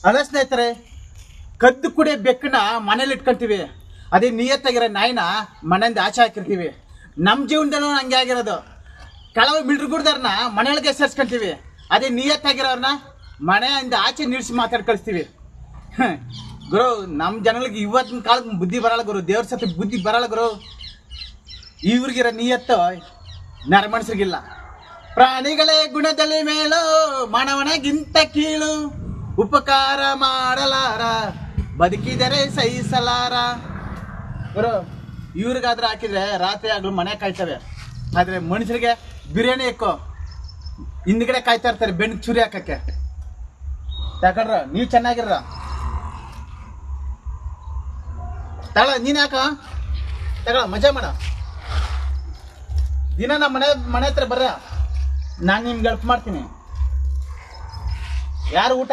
ಅಲ್ಲ ಸ್ನೇಹಿತರೆ, ಕದ್ದು ಕುಡಿಯೋ ಬೆಕ್ಕನ್ನ ಮನೇಲಿ ಇಟ್ಕೊಂತೀವಿ, ಅದೇ ನಿಯತ್ತಾಗಿರೋ ನಾಯಿನ ಮನೆಯಿಂದ ಆಚೆ ಹಾಕಿರ್ತೀವಿ. ನಮ್ಮ ಜೀವನದಲ್ಲೂ ಹಂಗೆ ಆಗಿರೋದು. ಕೆಲವು ಮಿಲ್ಟ್ರಿಗುಡ್ದಾರನ್ನ ಮನೆಯೊಳಗೆ ಸೇರಿಸ್ಕೊಂತೀವಿ, ಅದೇ ನಿಯತ್ತಾಗಿರೋರನ್ನ ಮನೆಯಿಂದ ಆಚೆ ನಿಲ್ಲಿಸಿ ಮಾತಾಡಿ ಕಳಿಸ್ತೀವಿ. ಗುರು, ನಮ್ಮ ಜನಗಳಿಗೆ ಇವತ್ತಿನ ಕಾಲಕ್ಕೆ ಬುದ್ಧಿ ಬರಲ್ಲ ಗುರು, ದೇವ್ರ ಸತಿ ಬುದ್ಧಿ ಬರಲ್ಲ ಗುರು. ಇವ್ರಿಗಿರೋ ನಿಯತ್ತು ನರಮನುಷ್ಯರಿಗಿಲ್ಲ. ಪ್ರಾಣಿಗಳೇ ಗುಣದಲ್ಲಿ ಮೇಲು, ಮಾನವನಿಗಿಂತ ಕೀಳು, ಉಪಕಾರ ಮಾಡಲಾರ, ಬದುಕಿದರೆ ಸಹಿಸಲಾರ. ಗುರು, ಇವ್ರಿಗಾದ್ರೆ ಹಾಕಿದ್ರೆ ರಾತ್ರಿ ಆಗ್ಲೂ ಮನೆ ಕಾಯ್ತವೆ, ಆದರೆ ಮನುಷ್ಯರಿಗೆ ಬಿರಿಯಾನಿ ಹಾಕೋ ಹಿಂದ್ಗಡೆ ಕಾಯ್ತಾ ಇರ್ತಾರೆ ಬೆಣ್ಣೆ ಚೂರಿ ಹಾಕಕ್ಕೆ. ಯಾಕಂದ್ರ ನೀವು ಚೆನ್ನಾಗಿರ ತಳ, ನೀನ್ ಯಾಕ ತಗೊಳ, ಮಜಾ ಮಾಡ. ದಿನ ನಮ್ಮ ಮನೆ ಹತ್ರ ಬರ್ರ, ನಾನು ನಿಮ್ಗೆ ಹೆಲ್ಪ್ ಮಾಡ್ತೀನಿ. ಯಾರು ಊಟ